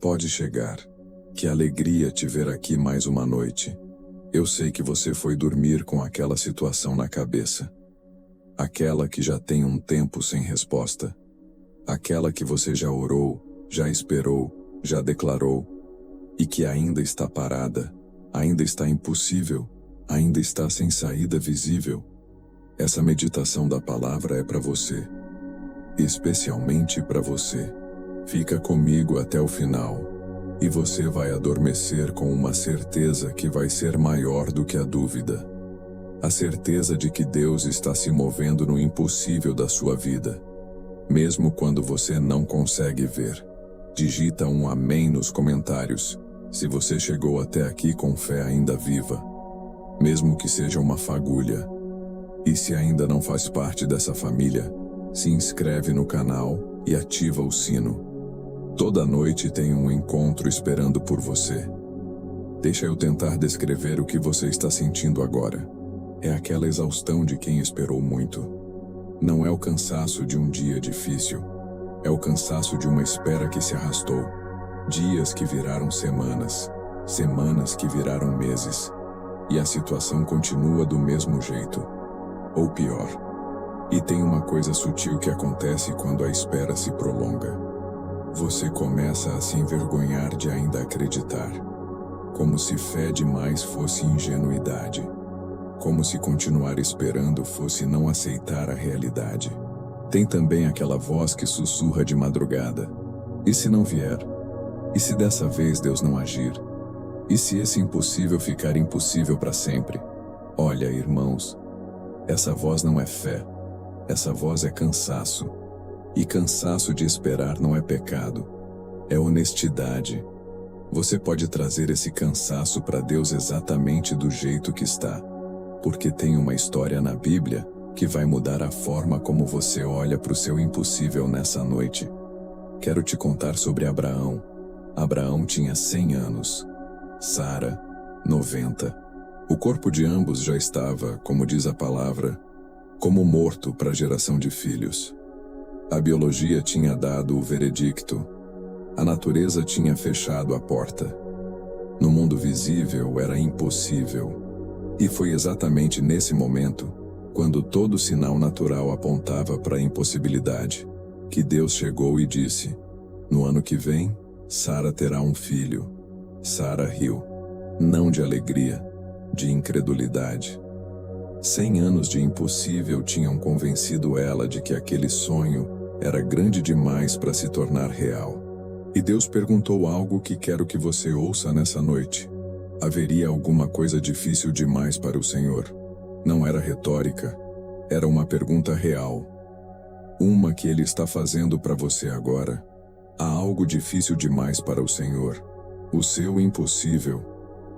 Pode chegar. Que alegria te ver aqui mais uma noite. Eu sei que você foi dormir com aquela situação na cabeça. Aquela que já tem um tempo sem resposta. Aquela que você já orou, já esperou, já declarou. E que ainda está parada, ainda está impossível, ainda está sem saída visível. Essa meditação da palavra é para você. Especialmente para você. Fica comigo até o final. E você vai adormecer com uma certeza que vai ser maior do que a dúvida. A certeza de que Deus está se movendo no impossível da sua vida. Mesmo quando você não consegue ver. Digita um amém nos comentários, se você chegou até aqui com fé ainda viva. Mesmo que seja uma fagulha. E se ainda não faz parte dessa família, se inscreve no canal e ativa o sino. Toda noite tem um encontro esperando por você. Deixa eu tentar descrever o que você está sentindo agora. É aquela exaustão de quem esperou muito. Não é o cansaço de um dia difícil. É o cansaço de uma espera que se arrastou. Dias que viraram semanas. Semanas que viraram meses. E a situação continua do mesmo jeito. Ou pior. E tem uma coisa sutil que acontece quando a espera se prolonga. Você começa a se envergonhar de ainda acreditar. Como se fé demais fosse ingenuidade. Como se continuar esperando fosse não aceitar a realidade. Tem também aquela voz que sussurra de madrugada. E se não vier? E se dessa vez Deus não agir? E se esse impossível ficar impossível para sempre? Olha, irmãos, essa voz não é fé. Essa voz é cansaço. E cansaço de esperar não é pecado. É honestidade. Você pode trazer esse cansaço para Deus exatamente do jeito que está. Porque tem uma história na Bíblia que vai mudar a forma como você olha para o seu impossível nessa noite. Quero te contar sobre Abraão. Abraão tinha 100 anos. Sara, 90. O corpo de ambos já estava, como diz a palavra, como morto para a geração de filhos. A biologia tinha dado o veredicto. A natureza tinha fechado a porta. No mundo visível era impossível. E foi exatamente nesse momento, quando todo sinal natural apontava para a impossibilidade, que Deus chegou e disse: no ano que vem, Sara terá um filho. Sara riu. Não de alegria, de incredulidade. 100 anos de impossível tinham convencido ela de que aquele sonho era grande demais para se tornar real. E Deus perguntou algo que quero que você ouça nessa noite. Haveria alguma coisa difícil demais para o Senhor? Não era retórica. Era uma pergunta real. Uma que Ele está fazendo para você agora. Há algo difícil demais para o Senhor. O seu impossível,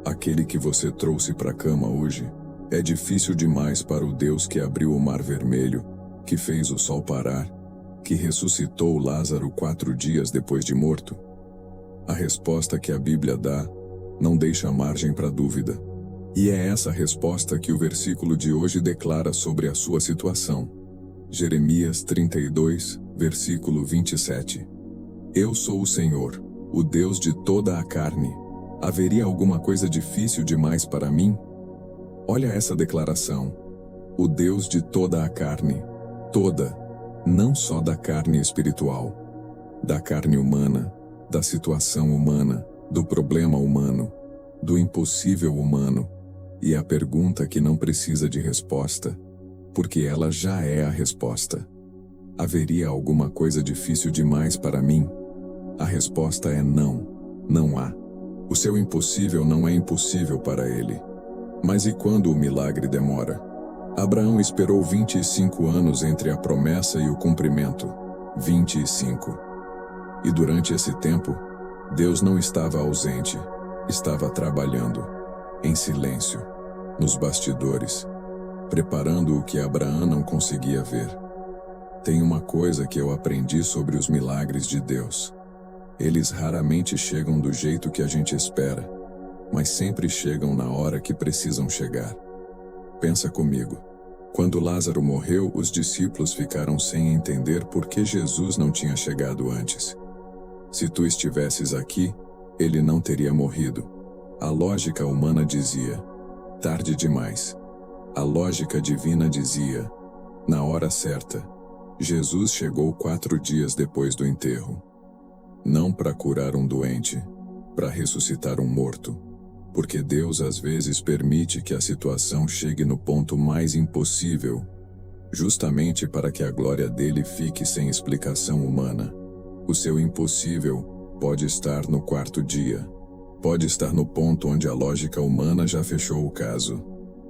aquele que você trouxe para a cama hoje, é difícil demais para o Deus que abriu o mar vermelho, que fez o sol parar, que ressuscitou Lázaro 4 dias depois de morto? A resposta que a Bíblia dá não deixa margem para dúvida. E é essa resposta que o versículo de hoje declara sobre a sua situação. Jeremias 32, versículo 27. Eu sou o Senhor, o Deus de toda a carne. Haveria alguma coisa difícil demais para mim? Olha essa declaração. O Deus de toda a carne. Toda. Não só da carne espiritual. Da carne humana, da situação humana, do problema humano, do impossível humano. E a pergunta que não precisa de resposta, porque ela já é a resposta. Haveria alguma coisa difícil demais para mim? A resposta é não. Não há. O seu impossível não é impossível para Ele. Mas e quando o milagre demora? Abraão esperou 25 anos entre a promessa e o cumprimento. 25. E durante esse tempo, Deus não estava ausente, estava trabalhando, em silêncio, nos bastidores, preparando o que Abraão não conseguia ver. Tem uma coisa que eu aprendi sobre os milagres de Deus. Eles raramente chegam do jeito que a gente espera, mas sempre chegam na hora que precisam chegar. Pensa comigo. Quando Lázaro morreu, os discípulos ficaram sem entender por que Jesus não tinha chegado antes. Se tu estivesses aqui, ele não teria morrido. A lógica humana dizia: tarde demais. A lógica divina dizia: na hora certa. Jesus chegou 4 dias depois do enterro. Não para curar um doente, para ressuscitar um morto. Porque Deus às vezes permite que a situação chegue no ponto mais impossível, justamente para que a glória dele fique sem explicação humana. O seu impossível pode estar no 4º dia. Pode estar no ponto onde a lógica humana já fechou o caso.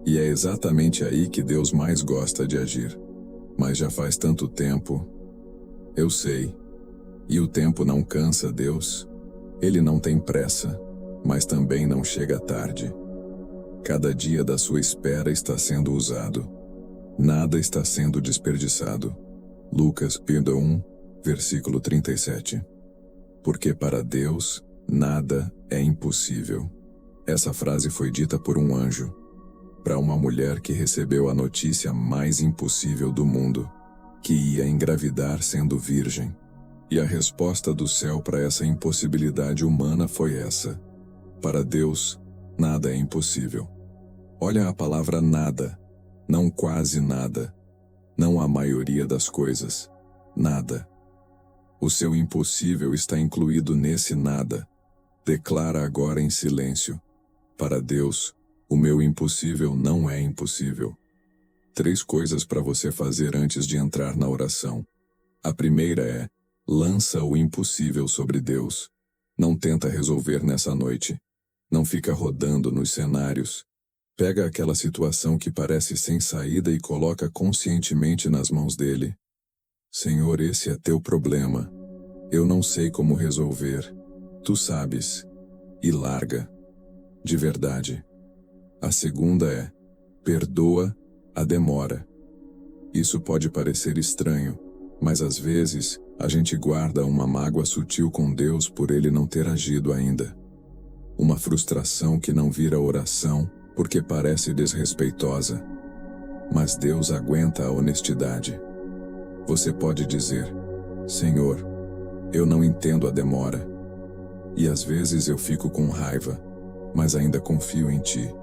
E é exatamente aí que Deus mais gosta de agir. Mas já faz tanto tempo. Eu sei. E o tempo não cansa Deus. Ele não tem pressa, mas também não chega tarde. Cada dia da sua espera está sendo usado. Nada está sendo desperdiçado. Lucas 1, versículo 37. Porque para Deus, nada é impossível. Essa frase foi dita por um anjo, para uma mulher que recebeu a notícia mais impossível do mundo, que ia engravidar sendo virgem. E a resposta do céu para essa impossibilidade humana foi essa: para Deus, nada é impossível. Olha a palavra nada, não quase nada, não a maioria das coisas, nada. O seu impossível está incluído nesse nada. Declara agora em silêncio: para Deus, o meu impossível não é impossível. 3 coisas para você fazer antes de entrar na oração. A primeira é: lança o impossível sobre Deus. Não tenta resolver nessa noite. Não fica rodando nos cenários. Pega aquela situação que parece sem saída e coloca conscientemente nas mãos dele. Senhor, esse é teu problema. Eu não sei como resolver. Tu sabes. E larga. De verdade. A segunda é: perdoa a demora. Isso pode parecer estranho, mas às vezes a gente guarda uma mágoa sutil com Deus por ele não ter agido ainda. Uma frustração que não vira oração porque parece desrespeitosa. Mas Deus aguenta a honestidade. Você pode dizer: Senhor, eu não entendo a demora. E às vezes eu fico com raiva, mas ainda confio em Ti.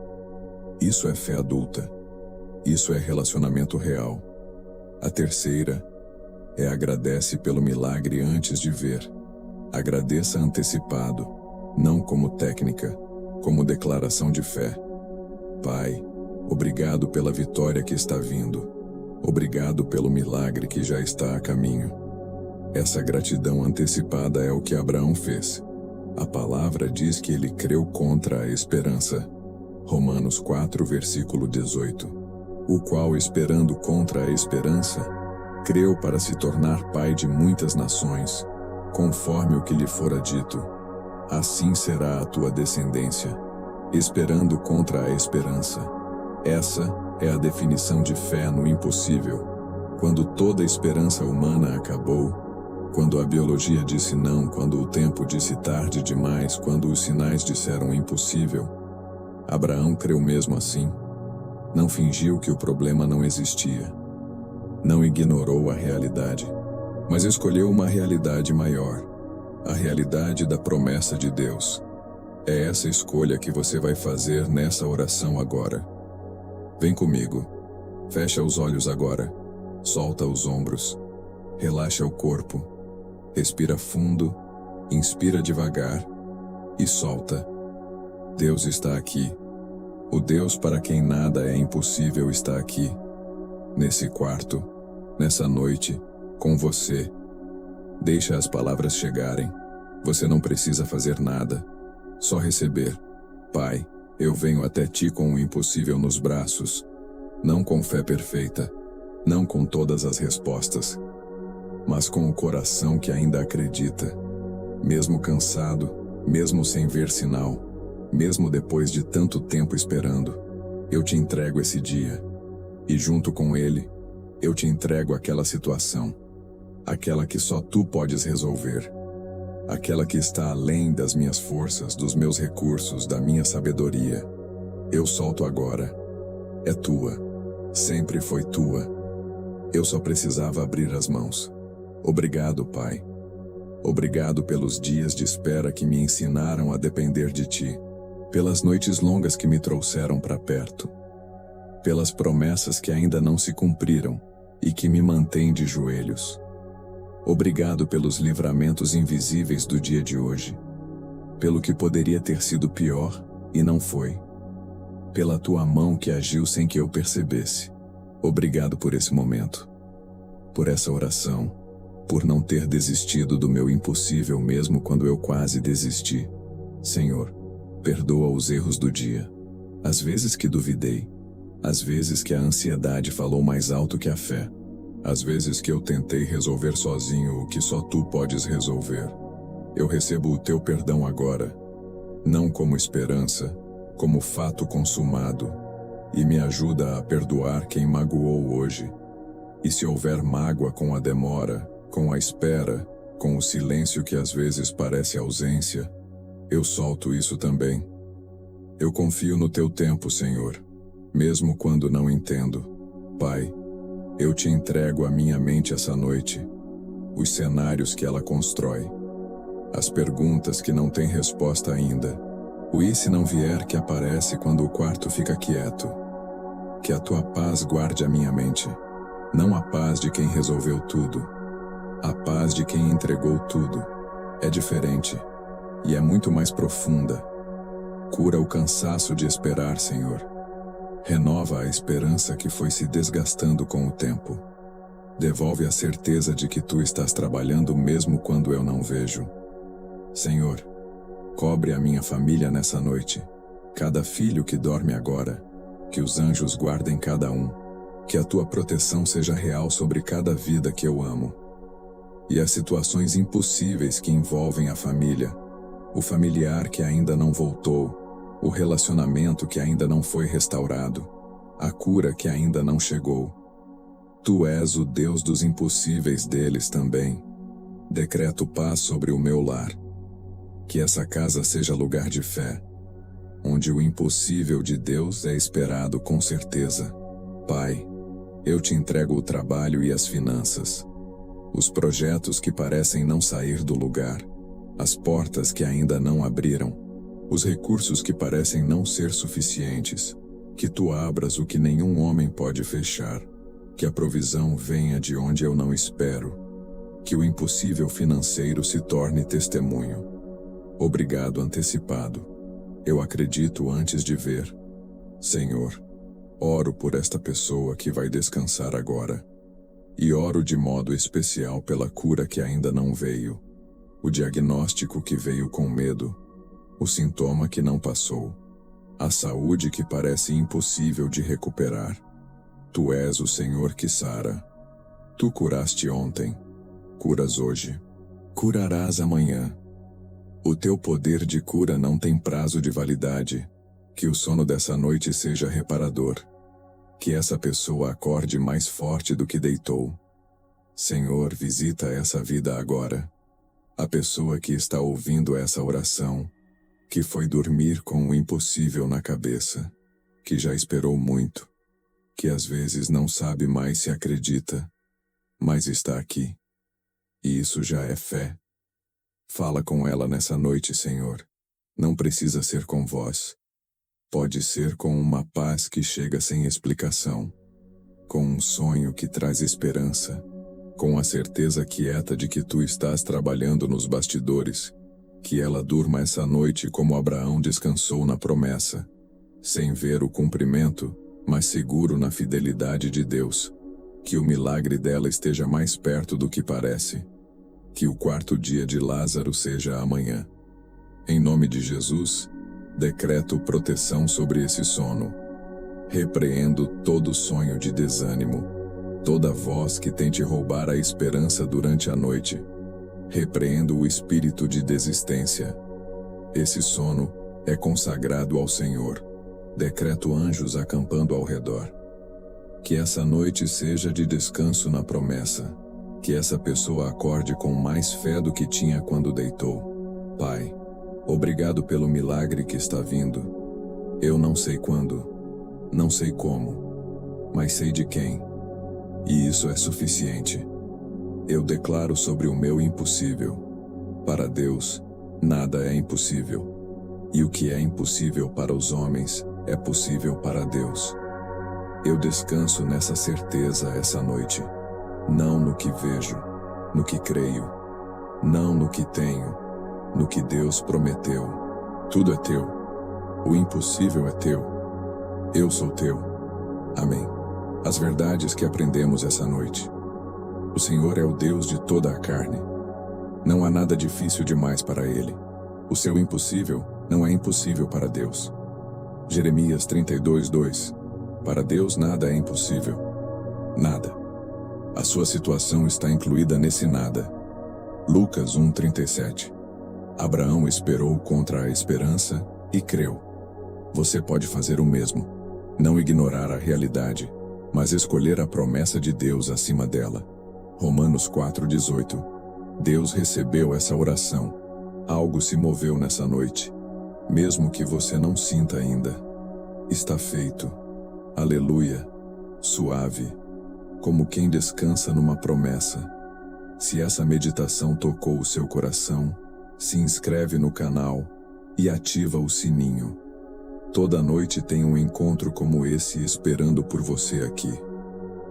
Isso é fé adulta. Isso é relacionamento real. A terceira é: agradece pelo milagre antes de ver. Agradeça antecipado, não como técnica, como declaração de fé. Pai, obrigado pela vitória que está vindo. Obrigado pelo milagre que já está a caminho. Essa gratidão antecipada é o que Abraão fez. A palavra diz que ele creu contra a esperança. Romanos 4, versículo 18. O qual, esperando contra a esperança, creu para se tornar pai de muitas nações, conforme o que lhe fora dito: assim será a tua descendência. Esperando contra a esperança. Essa é a definição de fé no impossível. Quando toda a esperança humana acabou, quando a biologia disse não, quando o tempo disse tarde demais, quando os sinais disseram impossível, Abraão creu mesmo assim. Não fingiu que o problema não existia. Não ignorou a realidade, mas escolheu uma realidade maior, a realidade da promessa de Deus. É essa escolha que você vai fazer nessa oração agora. Vem comigo. Fecha os olhos agora. Solta os ombros. Relaxa o corpo. Respira fundo. Inspira devagar. E solta. Deus está aqui. O Deus para quem nada é impossível está aqui. Nesse quarto, nessa noite, com você. Deixa as palavras chegarem. Você não precisa fazer nada. Só receber. Pai, eu venho até Ti com o impossível nos braços. Não com fé perfeita. Não com todas as respostas. Mas com o coração que ainda acredita. Mesmo cansado, mesmo sem ver sinal, mesmo depois de tanto tempo esperando, eu te entrego esse dia. E junto com ele, eu te entrego aquela situação. Aquela que só Tu podes resolver. Aquela que está além das minhas forças, dos meus recursos, da minha sabedoria. Eu solto agora. É Tua. Sempre foi Tua. Eu só precisava abrir as mãos. Obrigado, Pai. Obrigado pelos dias de espera que me ensinaram a depender de ti, pelas noites longas que me trouxeram para perto, pelas promessas que ainda não se cumpriram e que me mantêm de joelhos. Obrigado pelos livramentos invisíveis do dia de hoje, pelo que poderia ter sido pior e não foi, pela tua mão que agiu sem que eu percebesse. Obrigado por esse momento, por essa oração, por não ter desistido do meu impossível mesmo quando eu quase desisti. Senhor, perdoa os erros do dia, as vezes que duvidei, as vezes que a ansiedade falou mais alto que a fé, as vezes que eu tentei resolver sozinho o que só tu podes resolver. Eu recebo o teu perdão agora, não como esperança, como fato consumado, e me ajuda a perdoar quem magoou hoje. E se houver mágoa com a demora, com a espera, com o silêncio que às vezes parece ausência, eu solto isso também. Eu confio no teu tempo, Senhor, mesmo quando não entendo. Pai, eu te entrego a minha mente essa noite, os cenários que ela constrói, as perguntas que não têm resposta ainda, o e se não vier que aparece quando o quarto fica quieto. Que a tua paz guarde a minha mente, não a paz de quem resolveu tudo, a paz de quem entregou tudo. É diferente, e é muito mais profunda. Cura o cansaço de esperar, Senhor. Renova a esperança que foi se desgastando com o tempo. Devolve a certeza de que tu estás trabalhando mesmo quando eu não vejo. Senhor, cobre a minha família nessa noite, cada filho que dorme agora, que os anjos guardem cada um, que a tua proteção seja real sobre cada vida que eu amo. E as situações impossíveis que envolvem a família, o familiar que ainda não voltou, o relacionamento que ainda não foi restaurado, a cura que ainda não chegou. Tu és o Deus dos impossíveis deles também. Decreto paz sobre o meu lar. Que essa casa seja lugar de fé, onde o impossível de Deus é esperado com certeza. Pai, eu te entrego o trabalho e as finanças, os projetos que parecem não sair do lugar, as portas que ainda não abriram, os recursos que parecem não ser suficientes. Que tu abras o que nenhum homem pode fechar, que a provisão venha de onde eu não espero, que o impossível financeiro se torne testemunho. Obrigado antecipado. Eu acredito antes de ver. Senhor, oro por esta pessoa que vai descansar agora. E oro de modo especial pela cura que ainda não veio, o diagnóstico que veio com medo, o sintoma que não passou, a saúde que parece impossível de recuperar. Tu és o Senhor que sara. Tu curaste ontem, curas hoje, curarás amanhã. O teu poder de cura não tem prazo de validade. Que o sono dessa noite seja reparador. Que essa pessoa acorde mais forte do que deitou. Senhor, visita essa vida agora. A pessoa que está ouvindo essa oração, que foi dormir com o impossível na cabeça, que já esperou muito, que às vezes não sabe mais se acredita, mas está aqui. E isso já é fé. Fala com ela nessa noite, Senhor. Não precisa ser com voz. Pode ser com uma paz que chega sem explicação, com um sonho que traz esperança, com a certeza quieta de que tu estás trabalhando nos bastidores. Que ela durma essa noite como Abraão descansou na promessa, sem ver o cumprimento, mas seguro na fidelidade de Deus. Que o milagre dela esteja mais perto do que parece. Que o quarto dia de Lázaro seja amanhã. Em nome de Jesus, decreto proteção sobre esse sono. Repreendo todo sonho de desânimo, toda voz que tente roubar a esperança durante a noite. Repreendo o espírito de desistência. Esse sono é consagrado ao Senhor. Decreto anjos acampando ao redor. Que essa noite seja de descanso na promessa. Que essa pessoa acorde com mais fé do que tinha quando deitou. Pai, obrigado pelo milagre que está vindo. Eu não sei quando, não sei como, mas sei de quem. E isso é suficiente. Eu declaro sobre o meu impossível. Para Deus, nada é impossível. E o que é impossível para os homens, é possível para Deus. Eu descanso nessa certeza essa noite. Não no que vejo, no que creio. Não no que tenho, no que Deus prometeu. Tudo é teu. O impossível é teu. Eu sou teu. Amém. As verdades que aprendemos essa noite. O Senhor é o Deus de toda a carne. Não há nada difícil demais para Ele. O seu impossível não é impossível para Deus. Jeremias 32:2. Para Deus nada é impossível. Nada. A sua situação está incluída nesse nada. Lucas 1:37. Abraão esperou contra a esperança e creu. Você pode fazer o mesmo. Não ignorar a realidade, mas escolher a promessa de Deus acima dela. Romanos 4:18. Deus recebeu essa oração. Algo se moveu nessa noite. Mesmo que você não sinta ainda. Está feito. Aleluia. Suave. Como quem descansa numa promessa. Se essa meditação tocou o seu coração, se inscreve no canal e ativa o sininho. Toda noite tem um encontro como esse esperando por você aqui.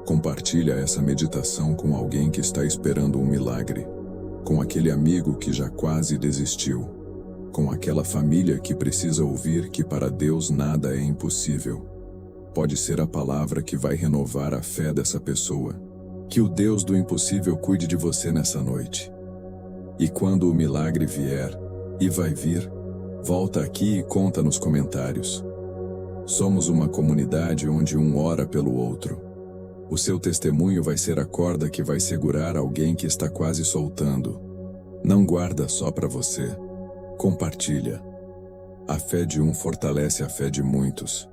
Compartilha essa meditação com alguém que está esperando um milagre, com aquele amigo que já quase desistiu, com aquela família que precisa ouvir que para Deus nada é impossível. Pode ser a palavra que vai renovar a fé dessa pessoa. Que o Deus do impossível cuide de você nessa noite. E quando o milagre vier, e vai vir, volta aqui e conta nos comentários. Somos uma comunidade onde um ora pelo outro. O seu testemunho vai ser a corda que vai segurar alguém que está quase soltando. Não guarda só para você. Compartilha. A fé de um fortalece a fé de muitos.